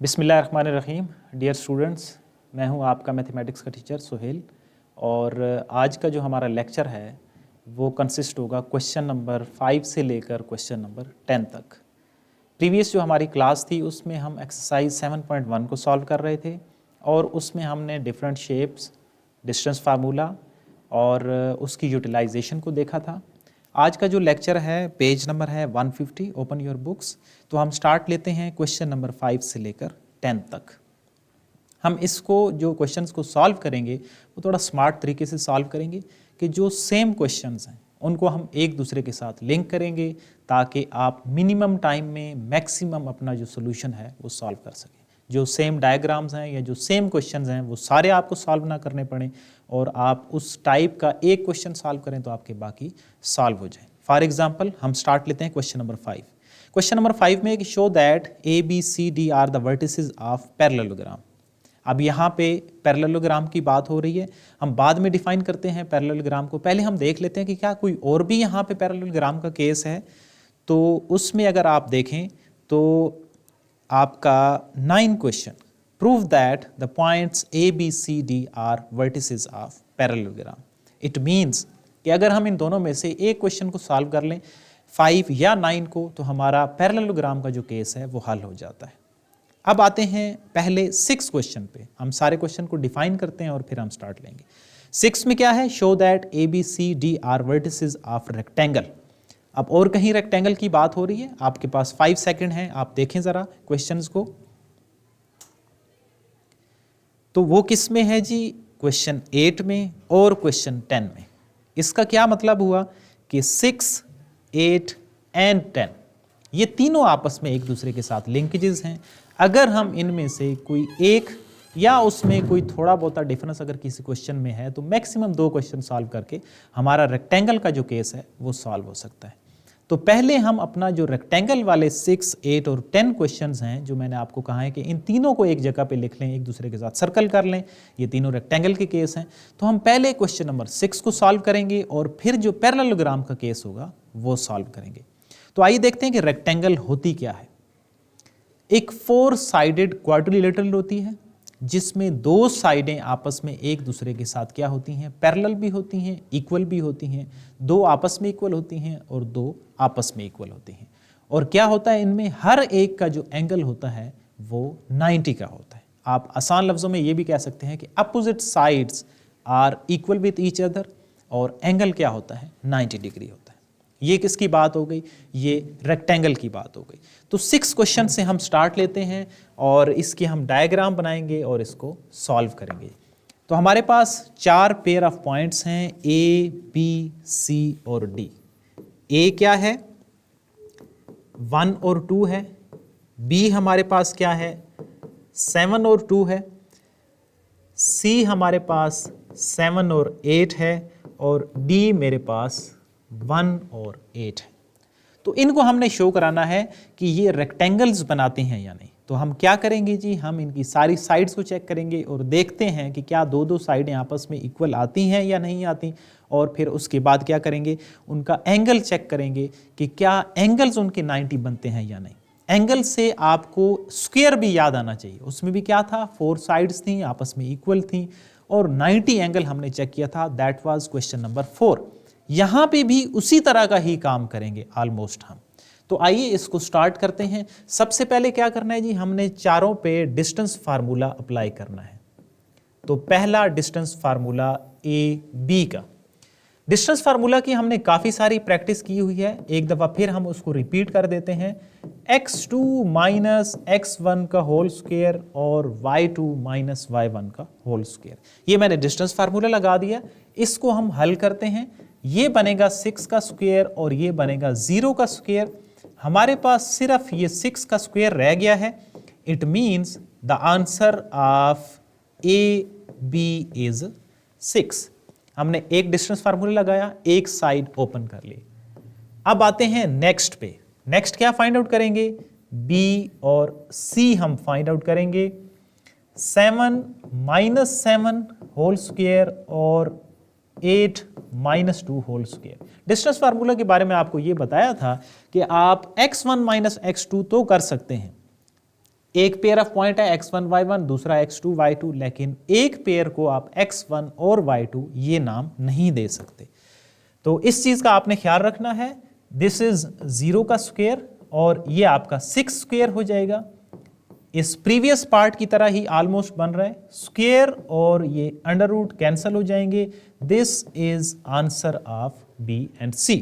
बिस्मिल्लाहिर्रहमानिर्रहीम। Dear students, मैं हूं आपका मैथमेटिक्स का टीचर सुहेल और आज का जो हमारा लेक्चर है वो कंसिस्ट होगा क्वेश्चन नंबर 5 से लेकर क्वेश्चन नंबर 10 तक। प्रीवियस जो हमारी क्लास थी उसमें हम एक्सरसाइज 7.1 को सॉल्व कर रहे थे और उसमें हमने डिफरेंट शेप्स, डिस्टेंस फार्मूला और उसकी यूटिलाइजेशन को देखा था। आज का जो लेक्चर है पेज नंबर है 150, ओपन योर बुक्स। तो हम स्टार्ट लेते हैं क्वेश्चन नंबर 5 से लेकर 10 तक। हम इसको जो क्वेश्चंस को सॉल्व करेंगे वो थोड़ा स्मार्ट तरीके से सॉल्व करेंगे कि जो सेम क्वेश्चंस हैं उनको हम एक दूसरे के साथ लिंक करेंगे ताकि आप मिनिमम टाइम में मैक्सिमम अपना जो सोल्यूशन है वो सॉल्व कर सकें। जो सेम डायग्राम्स हैं या जो सेम क्वेश्चंस हैं वो सारे आपको सॉल्व ना करने पड़े और आप उस टाइप का एक क्वेश्चन सॉल्व करें तो आपके बाकी सॉल्व हो जाएं। फॉर एग्जांपल हम स्टार्ट लेते हैं क्वेश्चन नंबर 5। क्वेश्चन नंबर 5 में show that A B C D are the vertices of parallelogram. अब यहाँ पे पैरेललोग्राम की बात हो रही है, हम बाद में डिफाइन करते हैं पैरेललोग्राम को। पहले हम देख लेते हैं कि क्या कोई और भी यहाँ पे पैरेललोग्राम का केस है। तो उसमें अगर आप देखें तो आपका 9 question, prove that the points A B C D are vertices of parallelogram. It means कि अगर हम इन दोनों में से एक क्वेश्चन को सॉल्व कर लें 5 या 9 को, तो हमारा पैरेललोग्राम का जो केस है वो हल हो जाता है। अब आते हैं पहले 6 क्वेश्चन पे। हम सारे क्वेश्चन को डिफाइन करते हैं और फिर हम स्टार्ट लेंगे। 6 में क्या है? Show that A B C D are vertices of rectangle. अब और कहीं रेक्टेंगल की बात हो रही है। आपके पास 5 सेकंड हैं, आप देखें जरा क्वेश्चंस को। तो वो किस में है जी? क्वेश्चन 8 में और क्वेश्चन 10 में। इसका क्या मतलब हुआ कि 6, 8 एंड 10 ये तीनों आपस में एक दूसरे के साथ लिंकेजेस हैं। अगर हम इनमें से कोई एक या उसमें कोई थोड़ा बहुत डिफरेंस अगर किसी क्वेश्चन में है तो मैक्सिमम 2 क्वेश्चन सॉल्व करके हमारा रेक्टेंगल का जो केस है वो सॉल्व हो सकता है। तो पहले हम अपना जो रेक्टेंगल वाले 6, 8 और 10 क्वेश्चंस हैं, जो मैंने आपको कहा है कि इन तीनों को एक जगह पे लिख लें, एक दूसरे के साथ सर्कल कर लें, ये तीनों रेक्टेंगल के केस हैं। तो हम पहले क्वेश्चन नंबर 6 को सॉल्व करेंगे और फिर जो पैरेललोग्राम का केस होगा वो सॉल्व करेंगे। तो आइए देखते हैं कि रेक्टेंगल होती क्या है। एक 4 साइडेड क्वाड्रिलेटरल होती है जिसमें 2 साइडें आपस में एक दूसरे के साथ क्या होती हैं? पैरेलल भी होती हैं, इक्वल भी होती हैं। 2 आपस में इक्वल होती हैं और 2 आपस में इक्वल होती हैं। और क्या होता है इनमें? हर एक का जो एंगल होता है वो 90 का होता है। आप आसान लफ्ज़ों में ये भी कह सकते हैं कि opposite sides are equal with each other और एंगल क्या होता है? 90 डिग्री होता है। ये किसकी बात हो गई? ये रेक्टेंगल की बात हो गई। तो 6 क्वेश्चन से हम स्टार्ट लेते हैं और इसके हम डायग्राम बनाएंगे और इसको सॉल्व करेंगे। तो हमारे पास 4 पेयर ऑफ पॉइंट्स हैं, ए, बी, सी और डी। ए क्या है? 1 और 2 है। बी हमारे पास क्या है? 7 और 2 है। सी हमारे पास 7 और 8 है और डी मेरे पास 1 और 8 है। तो इनको हमने शो कराना है कि ये रेक्टेंगल्स बनाते हैं या नहीं। तो हम क्या करेंगे जी? हम इनकी सारी साइड्स को चेक करेंगे और देखते हैं कि क्या 2-2 साइडें आपस में इक्वल आती हैं या नहीं आती। और फिर उसके बाद क्या करेंगे? उनका एंगल चेक करेंगे कि क्या एंगल्स उनके 90 बनते हैं या नहीं। एंगल से आपको स्क्वायर भी याद आना चाहिए। उसमें भी क्या था? 4 साइड्स थी, आपस में इक्वल थी और 90 एंगल हमने चेक किया था। That was question number 4। यहां पे भी उसी तरह का ही काम करेंगे ऑलमोस्ट हम। तो आइए इसको स्टार्ट करते हैं। सबसे पहले क्या करना है जी? हमने चारों पे डिस्टेंस फार्मूला अप्लाई करना है। तो पहला डिस्टेंस फार्मूला ए बी का। डिस्टेंस फार्मूला की हमने काफ़ी सारी प्रैक्टिस की हुई है, एक दफ़ा फिर हम उसको रिपीट कर देते हैं। x2 माइनस x1 का होल स्क्वायर और y2 माइनस y1 का होल स्क्वायर। ये मैंने डिस्टेंस फार्मूला लगा दिया। इसको हम हल करते हैं। ये बनेगा 6 का स्क्वायर और ये बनेगा 0 का स्क्वायर। हमारे पास सिर्फ ये 6 का स्क्वायर रह गया है। It means the answer of A B is 6। हमने एक डिस्टेंस फार्मूला लगाया, एक साइड ओपन कर ली। अब आते हैं नेक्स्ट पे। नेक्स्ट क्या फाइंड आउट करेंगे? बी और सी हम फाइंड आउट करेंगे। 7 माइनस 7 होल स्क्वायर और 8 माइनस 2 होल स्क्वायर। डिस्टेंस फार्मूला के बारे में आपको ये बताया था कि आप x1 माइनस x2 तो कर सकते हैं, एक पेयर ऑफ पॉइंट है x1 y1, दूसरा x2 y2, लेकिन एक पेयर को आप x1 और y2 ये नाम नहीं दे सकते। तो इस चीज का आपने ख्याल रखना है। दिस इज 0 का स्क्वायर और ये आपका 6 स्क्वायर हो जाएगा। इस प्रीवियस पार्ट की तरह ही ऑलमोस्ट बन रहा है, स्क्वायर और ये अंडर रूट कैंसिल हो जाएंगे। This is answer of B and C.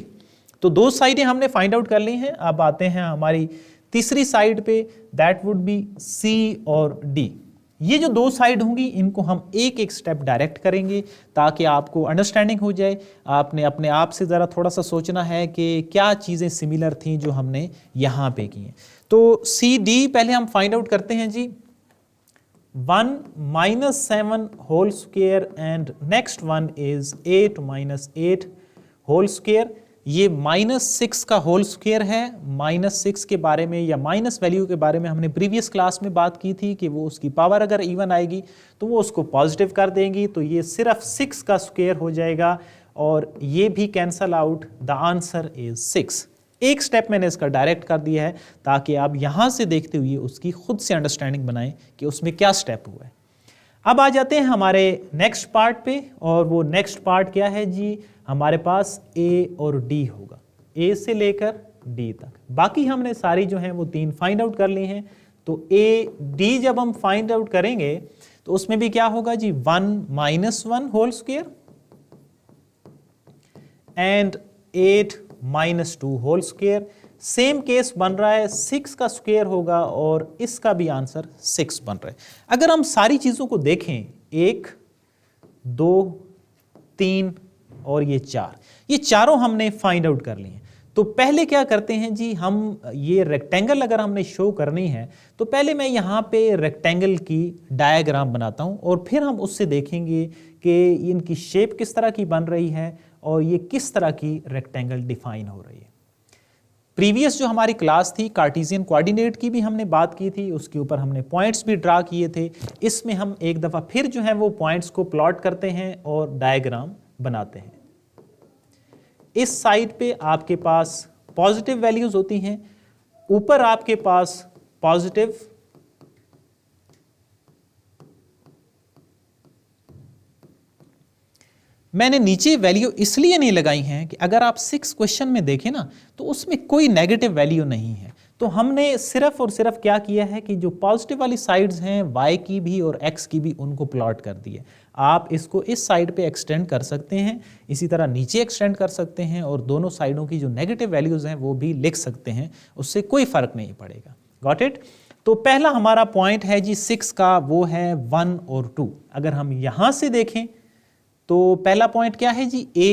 तो दो साइडें हमने फाइंड आउट कर ली हैं। अब आते हैं हमारी तीसरी साइड पे, दैट वुड बी सी और डी। ये जो दो साइड होंगी इनको हम एक एक स्टेप डायरेक्ट करेंगे ताकि आपको अंडरस्टैंडिंग हो जाए। आपने अपने आप से ज़रा थोड़ा सा सोचना है कि क्या चीज़ें सिमिलर थी जो हमने यहाँ पे की हैं। तो सी डी पहले हम फाइंड आउट करते हैं जी। 1 - 7 whole square and next one is 8 - 8 whole square. ये -6 का होल स्क्वायर है। -6 के बारे में या माइनस वैल्यू के बारे में हमने प्रीवियस क्लास में बात की थी कि वो उसकी पावर अगर इवन आएगी तो वो उसको पॉजिटिव कर देंगी, तो ये सिर्फ 6 का स्क्वायर हो जाएगा और ये भी cancel out. The answer is 6। एक स्टेप मैंने इसका डायरेक्ट कर दिया है ताकि आप यहाँ से देखते हुए उसकी खुद से अंडरस्टैंडिंग बनाएं कि उसमें क्या स्टेप हुआ है। अब आ जाते हैं हमारे नेक्स्ट पार्ट पे, और वो नेक्स्ट पार्ट क्या है जी, हमारे पास ए और डी होगा, ए से लेकर डी तक। बाकी हमने सारी जो हैं वो 3 फाइंड आउट कर ली हैं। तो ए डी जब हम फाइंड आउट करेंगे तो उसमें भी क्या होगा जी, 1 - 1 whole square and 8 - 2 whole square. Same case बन रहा है, 6 का स्क्वायर होगा और इसका भी आंसर 6 बन रहा है। अगर हम सारी चीज़ों को देखें, 1 2 3 और ये 4, ये चारों हमने फाइंड आउट कर लिए हैं। तो पहले क्या करते हैं जी, हम ये रेक्टेंगल अगर हमने शो करनी है तो पहले मैं यहाँ पे रेक्टेंगल की डायग्राम बनाता हूँ और फिर हम उससे देखेंगे कि इनकी शेप किस तरह की बन रही है और ये किस तरह की रेक्टेंगल डिफाइन हो रही है। प्रीवियस जो हमारी क्लास थी कार्टेशियन कोऑर्डिनेट की भी हमने बात की थी, उसके ऊपर हमने पॉइंट्स भी ड्रा किए थे। इसमें हम एक दफ़ा फिर जो है वो पॉइंट्स को प्लॉट करते हैं और डायग्राम बनाते हैं। इस साइड पे आपके पास पॉजिटिव वैल्यूज होती हैं, ऊपर आपके पास पॉजिटिव मैंने नीचे वैल्यू इसलिए नहीं लगाई हैं कि अगर आप 6 क्वेश्चन में देखें ना तो उसमें कोई नेगेटिव वैल्यू नहीं है। तो हमने सिर्फ और सिर्फ क्या किया है कि जो पॉजिटिव वाली साइड्स हैं y की भी और x की भी उनको प्लॉट कर दिए। आप इसको इस साइड पे एक्सटेंड कर सकते हैं, इसी तरह नीचे एक्सटेंड कर सकते हैं और दोनों साइडों की जो नेगेटिव वैल्यूज़ हैं वो भी लिख सकते हैं, उससे कोई फ़र्क नहीं पड़ेगा। Got it. तो पहला हमारा पॉइंट है जी 6 का, वो है 1 और 2। अगर हम यहाँ से देखें तो पहला पॉइंट क्या है जी, a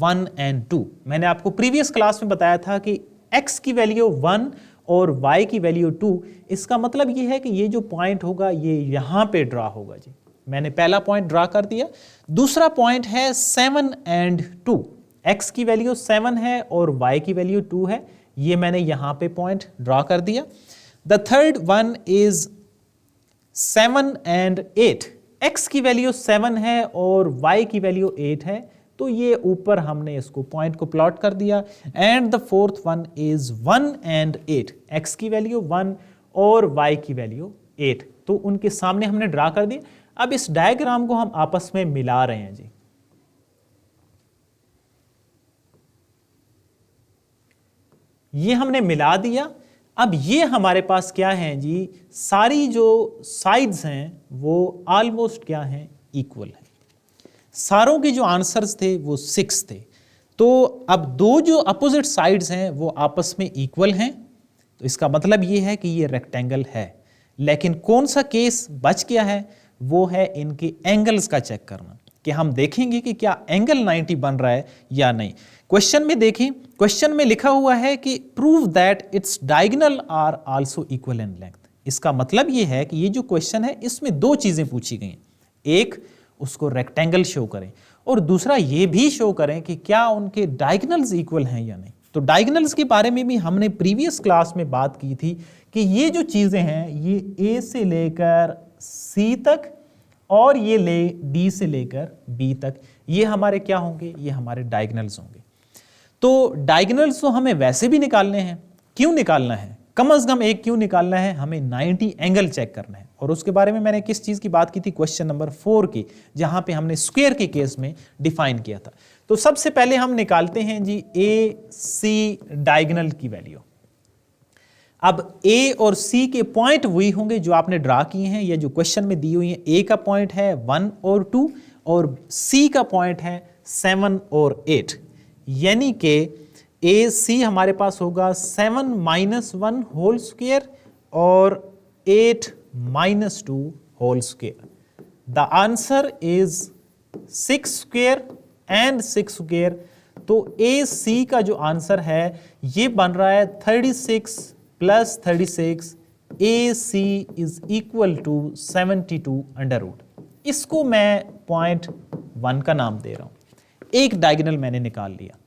1 एंड 2। मैंने आपको प्रीवियस क्लास में बताया था कि x की वैल्यू 1 और y की वैल्यू 2। इसका मतलब ये है कि ये जो पॉइंट होगा ये यहाँ पे ड्रा होगा जी। मैंने पहला पॉइंट ड्रा कर दिया। दूसरा पॉइंट है 7 एंड 2। x की वैल्यू 7 है और y की वैल्यू 2 है, ये मैंने यहाँ पे पॉइंट ड्रा कर दिया। The third one is 7 and 8। x की वैल्यू 7 है और y की वैल्यू 8 है, तो ये ऊपर हमने इसको पॉइंट को प्लॉट कर दिया। And the fourth one is 1 and 8। x की वैल्यू 1 और y की वैल्यू 8, तो उनके सामने हमने ड्रा कर दिया। अब इस डायग्राम को हम आपस में मिला रहे हैं जी। ये हमने मिला दिया। अब ये हमारे पास क्या है जी, सारी जो साइड्स हैं वो ऑलमोस्ट क्या हैं, इक्वल है। सारों के जो आंसर्स थे वो 6 थे। तो अब दो जो अपोजिट साइड्स हैं वो आपस में इक्वल हैं, तो इसका मतलब ये है कि ये रेक्टेंगल है। लेकिन कौन सा केस बच गया है, वो है इनके एंगल्स का चेक करना, कि हम देखेंगे कि क्या एंगल 90 बन रहा है या नहीं। क्वेश्चन में देखें, क्वेश्चन में लिखा हुआ है कि prove that its diagonal are also equal in length. इसका मतलब ये है कि ये जो क्वेश्चन है इसमें दो चीजें पूछी गई हैं। एक, उसको रेक्टेंगल शो करें, और दूसरा ये भी शो करें कि क्या उनके डायगोनल्स इक्वल हैं या नहीं। तो डायगोनल्स के बारे में भी हमने प्रीवियस क्लास में बात की थी कि ये जो चीजें हैं ये A से लेकर C तक और ये D से लेकर B तक, ये हमारे क्या होंगे, ये हमारे डायगोनल्स होंगे। तो डायगोनल्स तो हमें वैसे भी निकालने हैं। क्यों निकालना है, कम से कम एक क्यों निकालना है, हमें 90 एंगल चेक करना है। और उसके बारे में मैंने किस चीज की बात की थी, क्वेश्चन नंबर 4 की, जहां पे हमने स्क्वायर के केस में डिफाइन किया था। तो सबसे पहले हम निकालते हैं जी ए सी डायगोनल की वैल्यू। अब ए और सी के पॉइंट वही होंगे जो आपने ड्रा किए हैं, या जो क्वेश्चन में दी हुई है। ए का पॉइंट है 1 और 2 और सी का पॉइंट है 7 और 8, यानी कि ए सी हमारे पास होगा 7 - 1 होल स्क्वायर और 8 - 2 whole square. The answer is 6 square and 6 square. तो ए सी का जो आंसर है ये बन रहा है 36 + 36। A C is equal to 72 under root. इसको मैं पॉइंट 1 का नाम दे रहा हूं। एक डायगोनल मैंने निकाल लिया।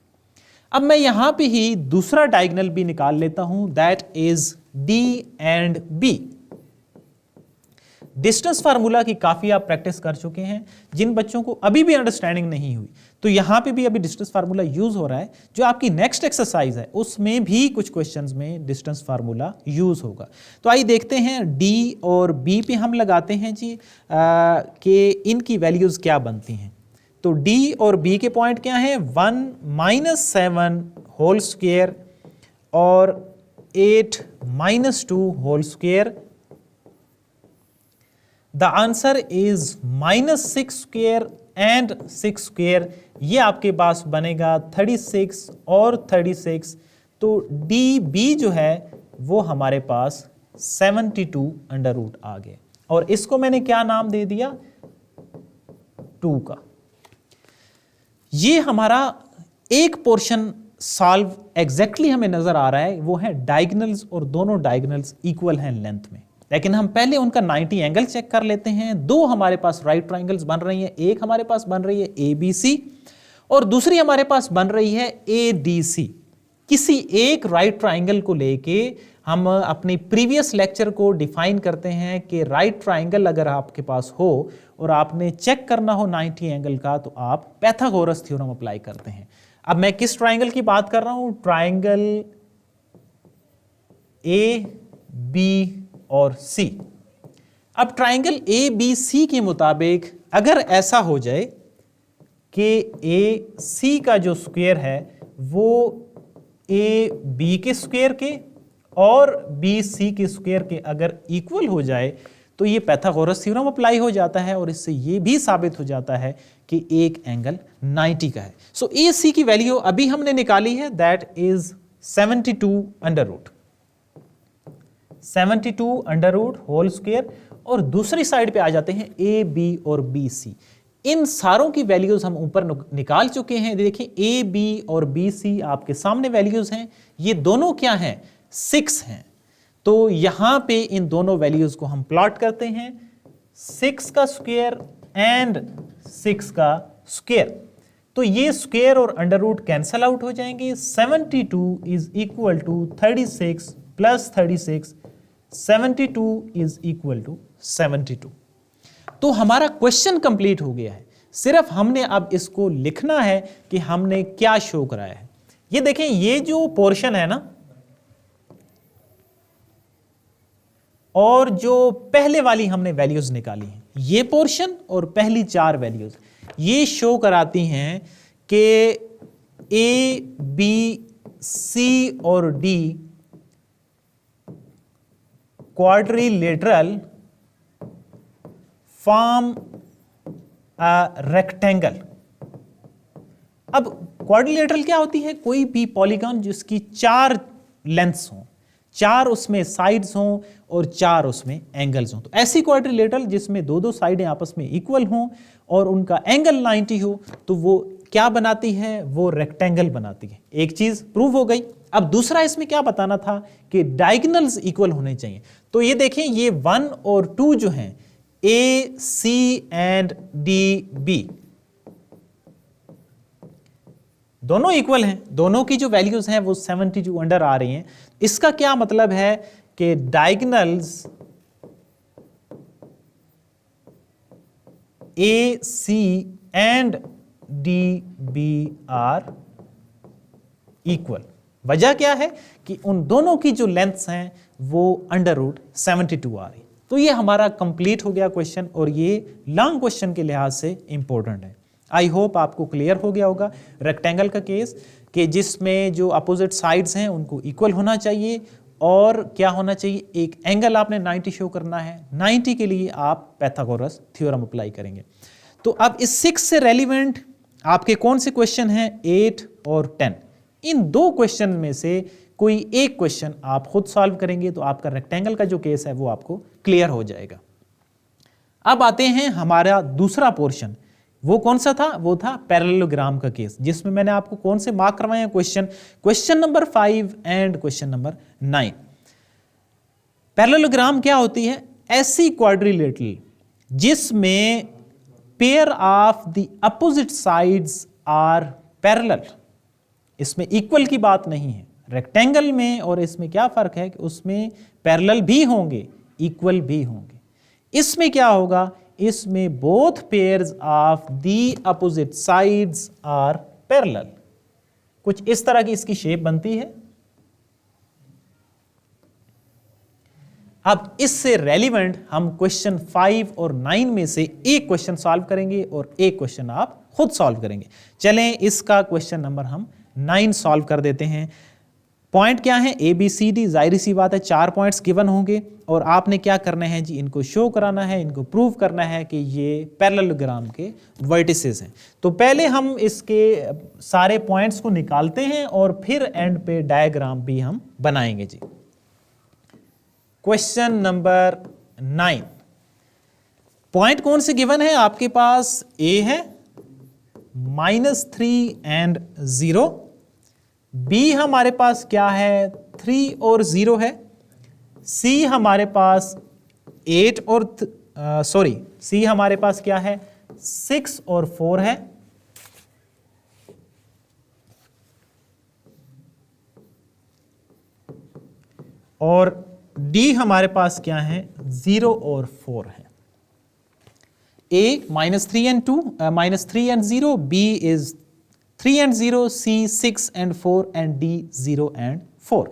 अब मैं यहां पे ही दूसरा डायगोनल भी निकाल लेता हूं, that is D and B. Distance formula की काफी आप प्रैक्टिस कर चुके हैं। जिन बच्चों को अभी भी अंडरस्टैंडिंग नहीं हुई, तो यहां पे भी अभी डिस्टेंस फार्मूला यूज हो रहा है। जो आपकी नेक्स्ट एक्सरसाइज है उसमें भी कुछ क्वेश्चंस में डिस्टेंस फार्मूला यूज होगा। तो आइए देखते हैं डी और बी पे हम लगाते हैं जी कि इनकी वैल्यूज क्या बनती हैं। तो डी और बी के पॉइंट क्या हैं, 1 - 7 होल स्क्वायर और 8 - 2 whole square. The answer is -6 square and 6 square. ये आपके पास बनेगा 36 और 36। तो डी बी जो है वो हमारे पास 72 अंडर रूट आ गए, और इसको मैंने क्या नाम दे दिया, 2 का। ये हमारा एक पोर्शन सॉल्व एग्जैक्टली हमें नजर आ रहा है, वो है डायगोनल्स, और दोनों डायगोनल्स इक्वल हैं लेंथ में। लेकिन हम पहले उनका 90 एंगल चेक कर लेते हैं। दो हमारे पास राइट ट्राइंगल्स बन रही हैं, एक हमारे पास बन रही है ए बी सी और दूसरी हमारे पास बन रही है ए डी सी। किसी एक राइट ट्राइंगल को लेके हम अपनी प्रीवियस लेक्चर को डिफाइन करते हैं कि राइट ट्राइंगल अगर आपके पास हो और आपने चेक करना हो 90 एंगल का, तो आप पाइथागोरस थ्योरम अप्लाई करते हैं। अब मैं किस ट्राइंगल की बात कर रहा हूं, ट्राइंगल ए बी और सी। अब ट्राइंगल ए बी सी के मुताबिक अगर ऐसा हो जाए कि ए सी का जो स्क्वायर है वो ए बी के स्क्वायर के और बी सी के स्क्वायर के अगर इक्वल हो जाए, तो ये पाइथागोरस थ्योरम अप्लाई हो जाता है, और इससे ये भी साबित हो जाता है कि एक एंगल 90 का है। सो ए सी की वैल्यू अभी हमने निकाली है, that is 72 under root 72 under root whole square. और दूसरी साइड पे आ जाते हैं ए बी और बी सी। इन सारों की वैल्यूज हम ऊपर निकाल चुके हैं। देखिए ए बी और बी सी आपके सामने वैल्यूज हैं। ये दोनों क्या हैं, 6 हैं। तो यहां पे इन दोनों वैल्यूज को हम प्लॉट करते हैं, 6 का स्क्वायर एंड 6 का स्क्वायर। तो ये स्क्वायर और अंडर रूट कैंसल आउट हो जाएंगे। 72 is equal to 36 plus 36, 72 is equal to 72। तो हमारा क्वेश्चन कंप्लीट हो गया है। सिर्फ हमने अब इसको लिखना है कि हमने क्या शो कराया है। ये देखें, ये जो पोर्शन है ना, और जो पहले वाली हमने वैल्यूज निकाली हैं, ये पोर्शन और पहली 4 वैल्यूज ये शो कराती हैं कि ए बी सी और D quadrilateral form a rectangle. अब क्वाड्रिलेटरल क्या होती है, कोई भी पॉलीगॉन जिसकी 4 लेंथ्स हों, 4 उसमें साइड्स हों और 4 उसमें एंगल्स हों। तो ऐसी क्वाड्रिलेटरल जिसमें दो साइडें आपस में इक्वल हों और उनका एंगल 90 हो, तो वो क्या बनाती है, वो रेक्टेंगल बनाती है। एक चीज प्रूव हो गई। अब दूसरा इसमें क्या बताना था कि डायगोनल्स इक्वल होने चाहिए। तो ये देखें, ये 1 और 2 जो हैं, ए सी एंड डी बी दोनों इक्वल हैं। दोनों की जो वैल्यूज हैं वो 72 अंडर आ रही हैं। इसका क्या मतलब है कि diagonals A C and D B are equal. वजह क्या है कि उन दोनों की जो लेंथ्स हैं वो √72 आ रही। तो ये हमारा कंप्लीट हो गया क्वेश्चन और ये लॉन्ग क्वेश्चन के लिहाज से इंपॉर्टेंट है। आई होप आपको क्लियर हो गया होगा रेक्टेंगल का केस कि जिसमें जो अपोजिट साइड्स हैं उनको इक्वल होना चाहिए और क्या होना चाहिए, एक एंगल आपने 90 शो करना है। 90 के लिए आप पाइथागोरस थ्योरम अप्लाई करेंगे। तो अब इस 6 से रेलिवेंट आपके कौन से क्वेश्चन हैं, 8 और 10। इन दो क्वेश्चन में से कोई एक क्वेश्चन आप खुद सॉल्व करेंगे तो आपका रेक्टेंगल का जो केस है वो आपको क्लियर हो जाएगा। अब आते हैं हमारा दूसरा पोर्शन, वो कौन सा था, वो था पैरेललोग्राम का केस, जिसमें मैंने आपको कौन से मार्क करवाए हैं, question number 5 and question number 9। Parallelogram क्या होती है, ऐसी क्वाड्रिलेटरल जिसमें pair of the opposite sides are parallel. इसमें इक्वल की बात नहीं है। रेक्टेंगल में और इसमें क्या फर्क है कि उसमें पैरेलल भी होंगे, इक्वल भी होंगे। इसमें क्या होगा, इसमें both pairs of the opposite sides are parallel. कुछ इस तरह की इसकी शेप बनती है। अब इससे रेलिवेंट हम क्वेश्चन 5 और 9 में से एक क्वेश्चन सॉल्व करेंगे और एक क्वेश्चन आप खुद सॉल्व करेंगे। चलें इसका क्वेश्चन नंबर हम 9 सॉल्व कर देते हैं। पॉइंट क्या है, ABCD, जाहिर सी बात है 4 पॉइंट्स गिवन होंगे और आपने क्या करना है जी, इनको शो कराना है, इनको प्रूव करना है कि ये पैरेललोग्राम के वर्टिसेस हैं। तो पहले हम इसके सारे पॉइंट्स को निकालते हैं और फिर एंड पे डायग्राम भी हम बनाएंगे जी। क्वेश्चन नंबर 9, पॉइंट कौन से गिवन है आपके पास, A है -3 एंड 0, B हमारे पास क्या है 3 और 0 है, C हमारे पास 8 और C हमारे पास क्या है 6 और 4 है, और D हमारे पास क्या है 0 और 4 है। A -3 and 2, -3 and 0, B is 3 and 0, C 6 and 4 and D 0 and 4।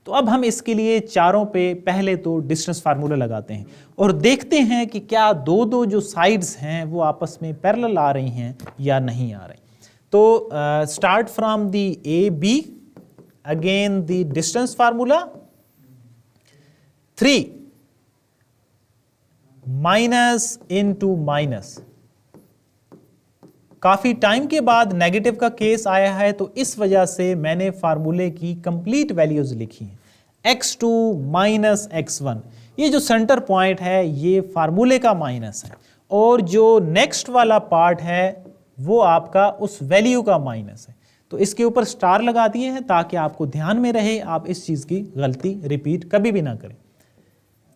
तो अब हम इसके लिए चारों पे पहले तो डिस्टेंस फार्मूला लगाते हैं और देखते हैं कि क्या दो जो साइड्स हैं वो आपस में पैरेलल आ रही हैं या नहीं आ रही। तो start from the AB, again the distance formula 3 minus into minus. काफी टाइम के बाद नेगेटिव का केस आया है तो इस वजह से मैंने फार्मूले की कंप्लीट वैल्यूज लिखी हैं। x2 माइनस x1, ये जो सेंटर पॉइंट है ये फार्मूले का माइनस है और जो नेक्स्ट वाला पार्ट है वो आपका उस वैल्यू का माइनस है। तो इसके ऊपर स्टार लगा दिए हैं ताकि आपको ध्यान में रहे, आप इस चीज की गलती रिपीट कभी भी ना करें।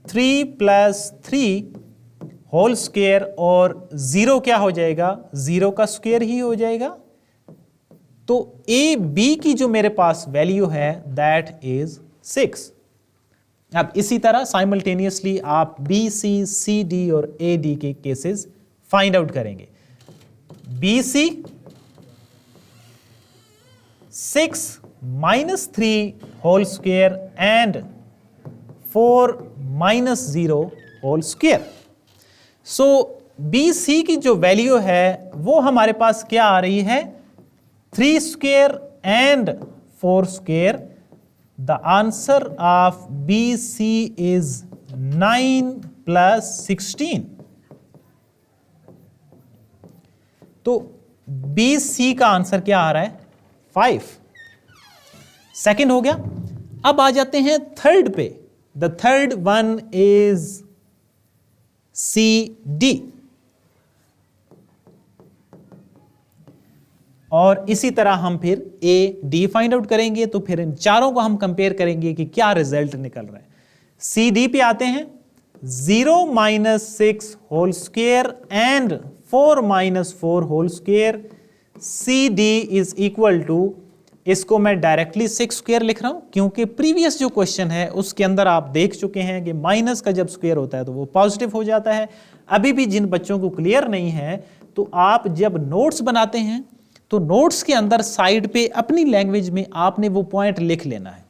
3 + 3 होल स्क्वायर और 0 क्या हो जाएगा, 0 का स्क्वायर ही हो जाएगा। तो AB की जो मेरे पास वैल्यू है दैट इज 6। अब इसी तरह साइमल्टेनियसली आप BC, CD और AD के केसेस फाइंड आउट करेंगे। BC 6 - 3 whole square and 4 - 0 whole square. So BC की जो वैल्यू है वो हमारे पास क्या आ रही है 3 square and 4 square. The answer of BC is 9 + 16। तो BC का आंसर क्या आ रहा है 5। सेकंड हो गया। अब आ जाते हैं थर्ड पे। The third one is CD, और इसी तरह हम फिर AD फाइंड आउट करेंगे। तो फिर इन चारों को हम कंपेयर करेंगे कि क्या रिजल्ट निकल रहा है। CD पे आते हैं 0 - 6 whole square and 4 - 4 whole square. CD is equal to, इसको मैं डायरेक्टली 6 स्क्वायर लिख रहा हूं क्योंकि प्रीवियस जो क्वेश्चन है उसके अंदर आप देख चुके हैं कि माइनस का जब स्क्वायर होता है तो वो पॉजिटिव हो जाता है। अभी भी जिन बच्चों को क्लियर नहीं है तो आप जब नोट्स बनाते हैं तो नोट्स के अंदर साइड पे अपनी लैंग्वेज में आपने वो पॉइंट लिख लेना है।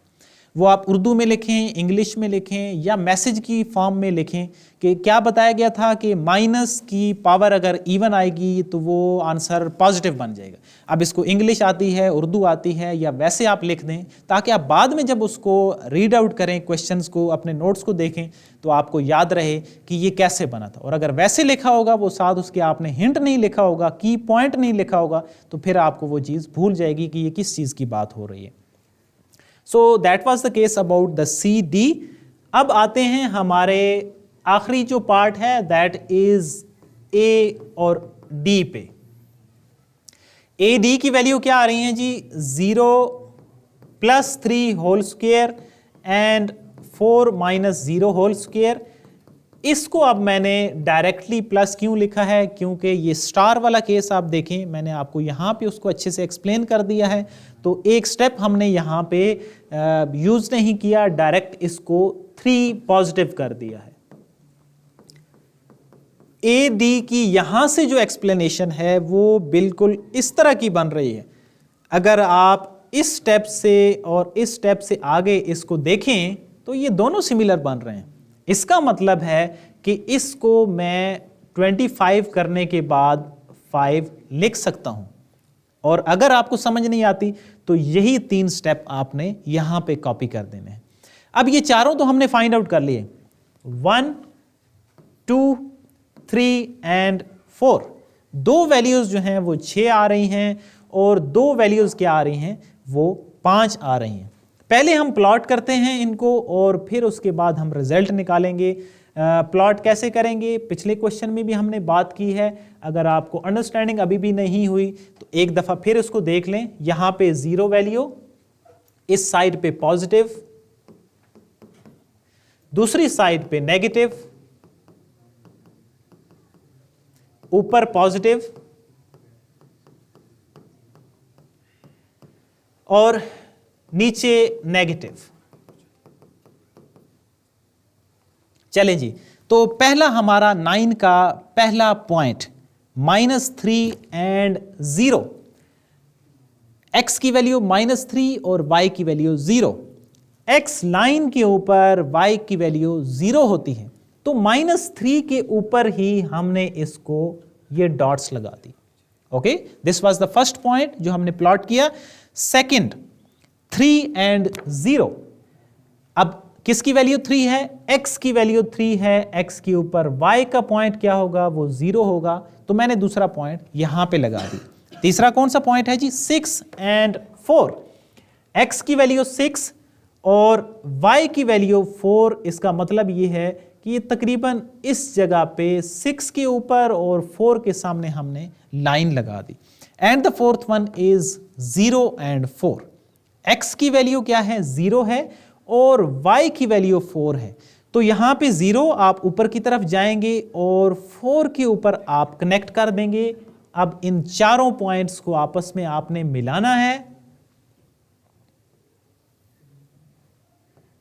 वो आप उर्दू में लिखें, इंग्लिश में लिखें या मैसेज की फॉर्म में लिखें कि क्या बताया गया था कि माइनस की पावर अगर इवन आएगी तो वो आंसर पॉजिटिव बन जाएगा। अब इसको इंग्लिश आती है, उर्दू आती है, या वैसे आप लिख दें ताकि आप बाद में जब उसको रीड आउट करें, क्वेश्चंस को, अपने नोट्स को देखें तो आपको याद रहे कि ये कैसे बना था। और अगर वैसे लिखा होगा वो साथ उसके आपने हिंट नहीं लिखा होगा, की पॉइंट नहीं लिखा होगा, तो फिर आपको वो चीज़ भूल जाएगी कि ये किस चीज़ की बात हो रही है। So that was the case about the CD। अब आते हैं हमारे आखिरी जो पार्ट है, that is A और D पे। A D की वैल्यू क्या आ रही है जी? 0 + 3 whole square and 4 - 0 whole square. इसको अब मैंने डायरेक्टली प्लस क्यों लिखा है? क्योंकि ये स्टार वाला केस आप देखें, मैंने आपको यहाँ पे उसको अच्छे से एक्सप्लेन कर दिया है। तो एक स्टेप हमने यहाँ पे यूज नहीं किया, डायरेक्ट इसको 3 पॉजिटिव कर दिया है। ए डी की यहाँ से जो एक्सप्लेनेशन है वो बिल्कुल इस तरह की बन रही है। अगर आप इस स्टेप से और इस स्टेप से आगे इसको देखें तो ये दोनों सिमिलर बन रहे हैं। इसका मतलब है कि इसको मैं 25 करने के बाद 5 लिख सकता हूं। और अगर आपको समझ नहीं आती तो यही 3 स्टेप आपने यहां पे कॉपी कर देने हैं। अब ये चारों तो हमने फाइंड आउट कर लिए, 1, 2, 3 एंड 4। 2 वैल्यूज जो हैं वो 6 आ रही हैं और 2 वैल्यूज क्या आ रही हैं? वो 5 आ रही हैं। पहले हम प्लॉट करते हैं इनको और फिर उसके बाद हम रिजल्ट निकालेंगे। प्लॉट कैसे करेंगे पिछले क्वेश्चन में भी हमने बात की है। अगर आपको अंडरस्टैंडिंग अभी भी नहीं हुई तो एक दफ़ा फिर उसको देख लें। यहाँ पे 0 वैल्यू, इस साइड पे पॉजिटिव, दूसरी साइड पे नेगेटिव, ऊपर पॉजिटिव और नीचे नेगेटिव। चलें जी, तो पहला हमारा 9 का पहला पॉइंट -3 एंड 0। x की वैल्यू -3 और y की वैल्यू 0। x लाइन के ऊपर y की वैल्यू 0 होती है, तो -3 के ऊपर ही हमने इसको ये डॉट्स लगा दी। Okay, this was the first point जो हमने प्लॉट किया। Second, 3 and 0। अब किसकी वैल्यू 3 है? x की वैल्यू 3 है। x के ऊपर y का पॉइंट क्या होगा? वो 0 होगा, तो मैंने दूसरा पॉइंट यहां पे लगा दी। तीसरा कौन सा पॉइंट है जी? 6 एंड 4। x की वैल्यू 6 और y की वैल्यू 4। इसका मतलब ये है कि ये तकरीबन इस जगह पे 6 के ऊपर और 4 के सामने हमने लाइन लगा दी। And the fourth one is 0 and 4। x की वैल्यू क्या है? 0 है और y की वैल्यू 4 है। तो यहां पे 0 आप ऊपर की तरफ जाएंगे और 4 के ऊपर आप कनेक्ट कर देंगे। अब इन चारों पॉइंट्स को आपस में आपने मिलाना है।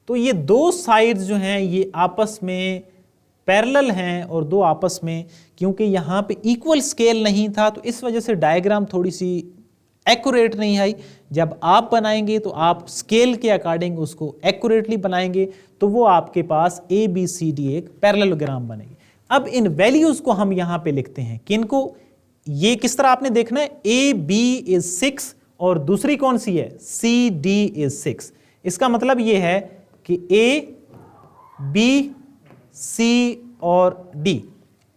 तो ये 2 साइड्स जो हैं ये आपस में पैरेलल हैं और 2 आपस में, क्योंकि यहां पे इक्वल स्केल नहीं था तो इस वजह से डायग्राम थोड़ी सी एक्यूरेट नहीं आई। जब आप बनाएंगे तो आप स्केल के अकॉर्डिंग उसको एक्यूरेटली बनाएंगे तो वो आपके पास ABCD एक पैरेललोग्राम बनेगी। अब इन वैल्यूज को हम यहां पे लिखते हैं। किनको? ये किस तरह आपने देखना है? AB इज 6 और दूसरी कौन सी है? CD is 6। इसका मतलब ये है कि A, B, C और D,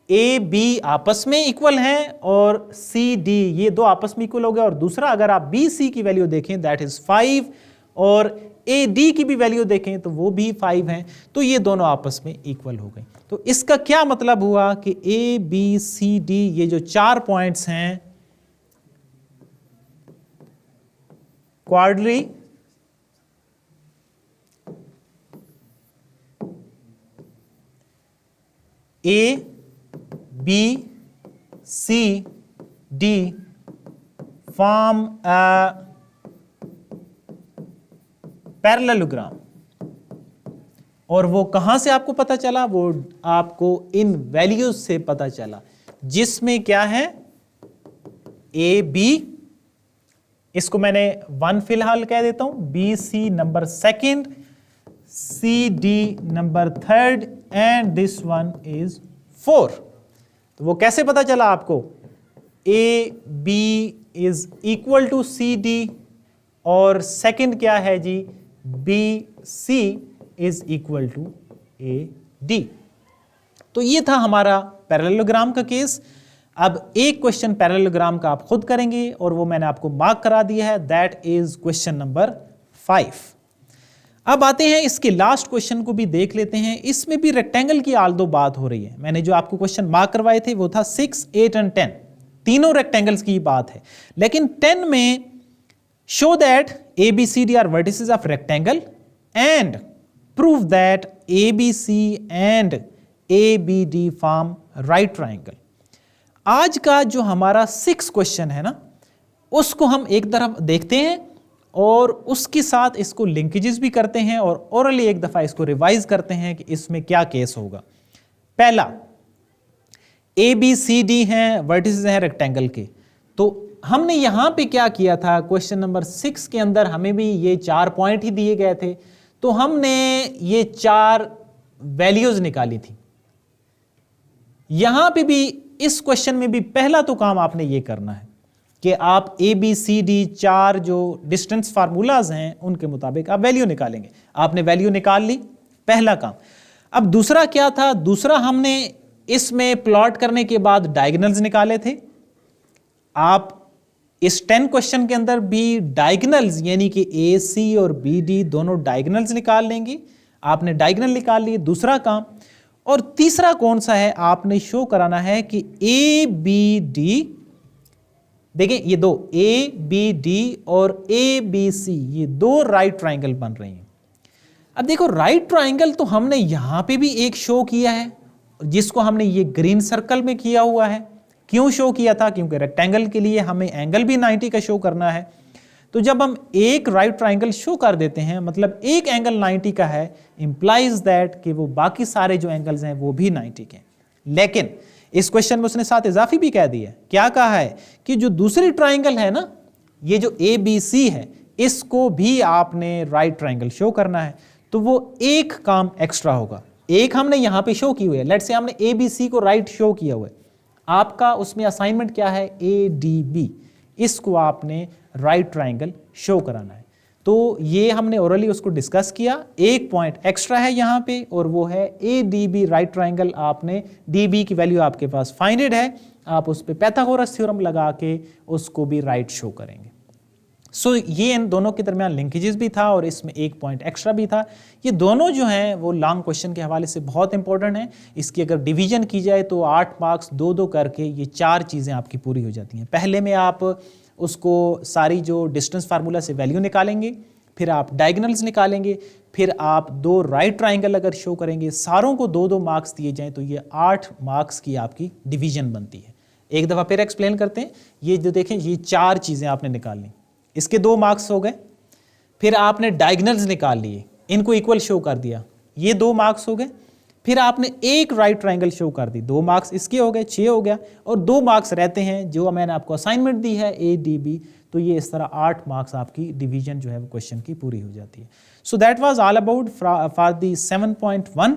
A, B आपस में इक्वल हैं और C, D ये 2 आपस में इक्वल हो गए। और दूसरा, अगर आप B, C की वैल्यू देखें दैट इज 5 और A, D की भी वैल्यू देखें तो वो भी 5 हैं, तो ये दोनों आपस में इक्वल हो गए। तो इसका क्या मतलब हुआ कि A, B, C, D ये जो 4 पॉइंट्स हैं quadri A, B, C, D form a parallelogram। और वो कहां से आपको पता चला? वो आपको इन वैल्यूज से पता चला, जिसमें क्या है? A, B इसको मैंने 1 फिलहाल कह देता हूं, BC number second, CD number third and this one is 4। तो वो कैसे पता चला आपको? AB is equal to CD और सेकंड क्या है जी? BC is equal to AD। तो ये था हमारा पैरेललोग्राम का केस। अब एक क्वेश्चन पैरेललोग्राम का आप खुद करेंगे और वो मैंने आपको मार्क करा दिया है, दैट इज क्वेश्चन नंबर 5। अब आते हैं इसके लास्ट क्वेश्चन को भी देख लेते हैं। इसमें भी रेक्टेंगल की आल्दो बात हो रही है। मैंने जो आपको क्वेश्चन मार्क करवाए थे वो था 6, 8 एंड 10, तीनों रेक्टेंगल्स की बात है। लेकिन 10 में show that ABCD are vertices of rectangle and prove that ABC and ABD form right triangle. आज का जो हमारा 6 क्वेश्चन है ना, उसको हम एक तरफ देखते हैं और उसके साथ इसको लिंकेजेस भी करते हैं और ओरली एक दफा इसको रिवाइज करते हैं कि इसमें क्या केस होगा। पहला, ABCD हैं, वर्टिसेस हैं रेक्टेंगल के। तो हमने यहां पे क्या किया था, क्वेश्चन नंबर 6 के अंदर हमें भी ये 4 पॉइंट ही दिए गए थे, तो हमने ये 4 वैल्यूज निकाली थी। यहां पे भी इस क्वेश्चन में भी पहला तो काम आपने ये करना है कि आप ABCD 4 जो डिस्टेंस फार्मूलाज हैं उनके मुताबिक आप वैल्यू निकालेंगे। आपने वैल्यू निकाल ली, पहला काम। अब दूसरा क्या था? दूसरा हमने इसमें प्लॉट करने के बाद डायगोनल्स निकाले थे। आप इस 10 क्वेश्चन के अंदर भी डायगोनल्स यानी कि AC और BD दोनों डायगोनल्स निकाल लेंगे। आपने डायगोनल निकाल लिए, दूसरा काम। और तीसरा कौन सा है? आपने शो कराना है कि ABD, देखिए ये दो ABD और ABC ये दो राइट ट्राइंगल बन रही हैं। अब देखो राइट ट्राइंगल तो हमने यहां पे भी एक शो किया है, जिसको हमने ये ग्रीन सर्कल में किया हुआ है। क्यों शो किया था? क्योंकि रेक्टेंगल के लिए हमें एंगल भी 90 का शो करना है। तो जब हम एक राइट ट्राइंगल शो कर देते हैं, मतलब एक एंगल 90 का है, इंप्लाइज दैट कि वो बाकी सारे जो एंगल्स हैं वो भी 90 के। लेकिन इस क्वेश्चन में उसने साथ इजाफी भी कह दिया। क्या कहा है कि जो दूसरी ट्राइंगल है ना, ये जो ABC है, इसको भी आपने राइट ट्राइंगल शो करना है। तो वो एक काम एक्स्ट्रा होगा। एक हमने यहां पे शो की हुई है, लेट्स से हमने ABC को राइट शो किया हुआ है। आपका उसमें असाइनमेंट क्या है? ADB, इसको आपने राइट ट्राइंगल शो कराना है। तो ये हमने ओरली उसको डिस्कस किया। एक पॉइंट एक्स्ट्रा है यहाँ पे और वो है ADB राइट ट्राइंगल। आपने DB की वैल्यू आपके पास फाइंडेड है, आप उस पे पाइथागोरस थ्योरम लगा के उसको भी राइट शो करेंगे। सो ये इन दोनों के दरमियान लिंकेजेस भी था और इसमें एक पॉइंट एक्स्ट्रा भी था। ये दोनों जो हैं वो लॉन्ग क्वेश्चन के हवाले से बहुत इंपॉर्टेंट हैं। इसकी अगर डिवीजन की जाए तो 8 मार्क्स 2-2 करके ये 4 चीज़ें आपकी पूरी हो जाती हैं। पहले में आप उसको सारी जो डिस्टेंस फार्मूला से वैल्यू निकालेंगे, फिर आप डायगोनल्स निकालेंगे, फिर आप 2 राइट ट्राइंगल अगर शो करेंगे, सारों को 2-2 मार्क्स दिए जाएं तो ये 8 मार्क्स की आपकी डिवीजन बनती है। एक दफ़ा फिर एक्सप्लेन करते हैं। ये जो देखें, ये 4 चीज़ें आपने निकालनी, इसके 2 मार्क्स हो गए। फिर आपने डायगोनल्स निकाल लिए, इनको इक्वल शो कर दिया, ये 2 मार्क्स हो गए। फिर आपने एक राइट ट्राइंगल शो कर दी, 2 मार्क्स इसके हो गए, 6 हो गया। और 2 मार्क्स रहते हैं जो मैंने आपको असाइनमेंट दी है ADB। तो ये इस तरह 8 मार्क्स आपकी डिवीजन जो है वो क्वेश्चन की पूरी हो जाती है। So that was all about for the 7.1।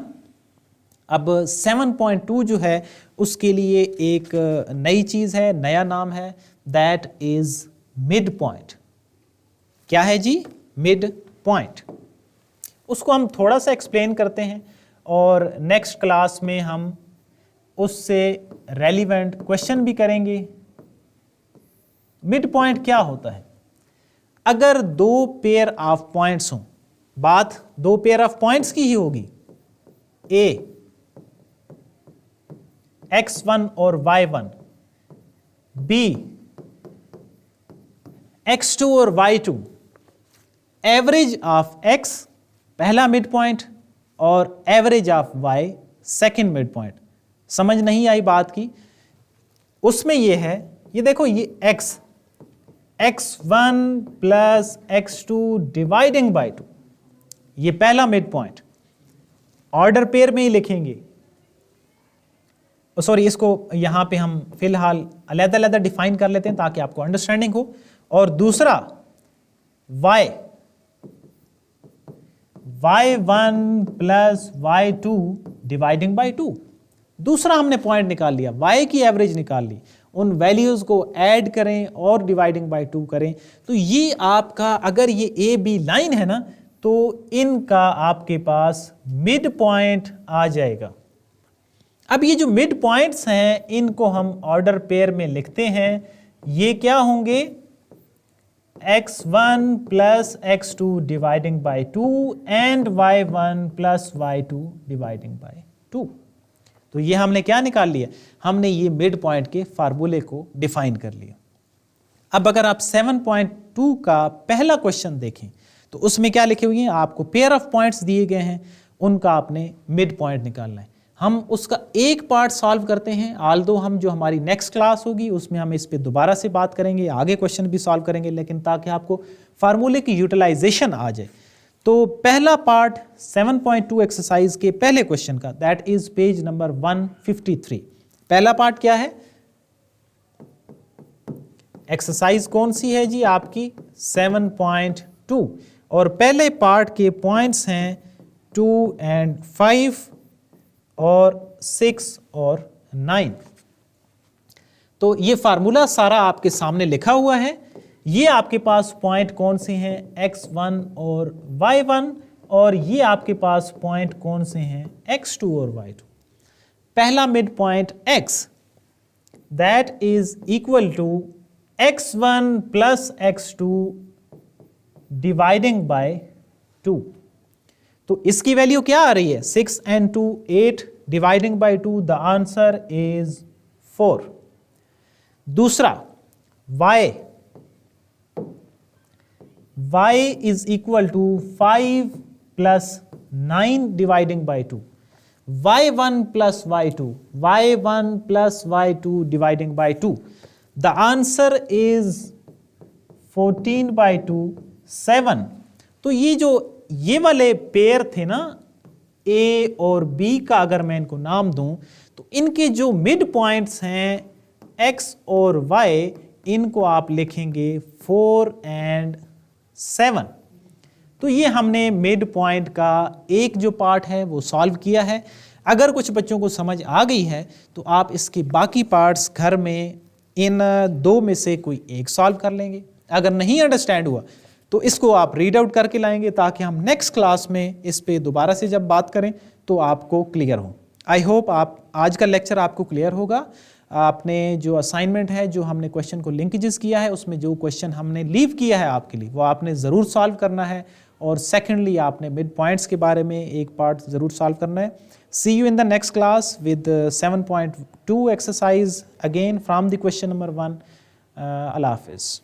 अब 7.2 जो है उसके लिए एक नई चीज़ है, नया नाम है, दैट इज मिड पॉइंट। क्या है जी? Mid point. उसको हम थोड़ा सा एक्सप्लेन करते हैं और नेक्स्ट क्लास में हम उससे रेलिवेंट क्वेश्चन भी करेंगे। मिड पॉइंट क्या होता है? अगर 2 पेयर ऑफ पॉइंट्स हों, बात 2 पेयर ऑफ पॉइंट्स की ही होगी, A x1 और y1, B x2 और y2, एवरेज ऑफ x पहला मिड पॉइंट और average of y second mid point. समझ नहीं आई बात की? उसमें ये है, ये देखो, ये x1 plus x2 dividing by 2, ये पहला मिड पॉइंट। ऑर्डर पेयर में ही लिखेंगे, सॉरी इसको यहां पे हम फिलहाल अलग-अलग डिफाइन कर लेते हैं ताकि आपको अंडरस्टैंडिंग हो। और दूसरा y1 plus y2 dividing by 2। दूसरा हमने पॉइंट निकाल लिया, y की एवरेज निकाल ली, उन वैल्यूज को ऐड करें और डिवाइडिंग बाई 2 करें, तो ये आपका, अगर ये ए बी लाइन है ना, तो इनका आपके पास मिड पॉइंट आ जाएगा। अब ये जो मिड पॉइंट्स हैं इनको हम ऑर्डर पेयर में लिखते हैं। ये क्या होंगे, x1 plus x2 dividing by 2 and y1 plus y2 dividing by 2। तो ये हमने क्या निकाल लिया, हमने ये मिड पॉइंट के फार्मूले को डिफाइन कर लिया। अब अगर आप 7.2 का पहला क्वेश्चन देखें तो उसमें क्या लिखे हुए हैं, आपको पेयर ऑफ पॉइंट्स दिए गए हैं, उनका आपने मिड पॉइंट निकालना है। हम उसका एक पार्ट सॉल्व करते हैं, आल्दो हम जो हमारी नेक्स्ट क्लास होगी उसमें हम इस पे दोबारा से बात करेंगे, आगे क्वेश्चन भी सॉल्व करेंगे, लेकिन ताकि आपको फार्मूले की यूटिलाइजेशन आ जाए। तो पहला पार्ट 7.2 एक्सरसाइज के पहले क्वेश्चन का, दैट इज पेज नंबर 153। पहला पार्ट क्या है, एक्सरसाइज कौन सी है जी, आपकी 7.2, और पहले पार्ट के पॉइंट्स हैं 2 and 5 और 6 और 9। तो ये फार्मूला सारा आपके सामने लिखा हुआ है। ये आपके पास पॉइंट कौन से हैं, x1 और y1, और ये आपके पास पॉइंट कौन से हैं, x2 और y2। पहला mid point x, that is equal to x1 plus x2 dividing by 2। तो इसकी वैल्यू क्या आ रही है, 6 and 2 8 dividing by 2, the answer is 4। दूसरा y is equal to 5 plus 9 dividing by 2, y1 plus y2 dividing by 2, the answer is 14 by 2 7। तो ये जो ये वाले पेयर थे ना, ए और बी का अगर मैं इनको नाम दूं, तो इनके जो मिड पॉइंट्स हैं x और y, इनको आप लिखेंगे 4 and 7। तो ये हमने मिड पॉइंट का एक जो पार्ट है वो सॉल्व किया है। अगर कुछ बच्चों को समझ आ गई है तो आप इसके बाकी पार्ट्स घर में इन दो में से कोई एक सॉल्व कर लेंगे। अगर नहीं अंडरस्टैंड हुआ तो इसको आप रीड आउट करके लाएंगे, ताकि हम नेक्स्ट क्लास में इस पे दोबारा से जब बात करें तो आपको क्लियर हो। आई होप आप आज का लेक्चर आपको क्लियर होगा। आपने जो असाइनमेंट है, जो हमने क्वेश्चन को लिंकेजेस किया है, उसमें जो क्वेश्चन हमने लीव किया है आपके लिए, वो आपने ज़रूर सॉल्व करना है। और सेकेंडली आपने मिड पॉइंट्स के बारे में एक पार्ट ज़रूर सॉल्व करना है। See you in the next class with 7.2 exercise again from the question number 1। अल्लाह हाफिज़।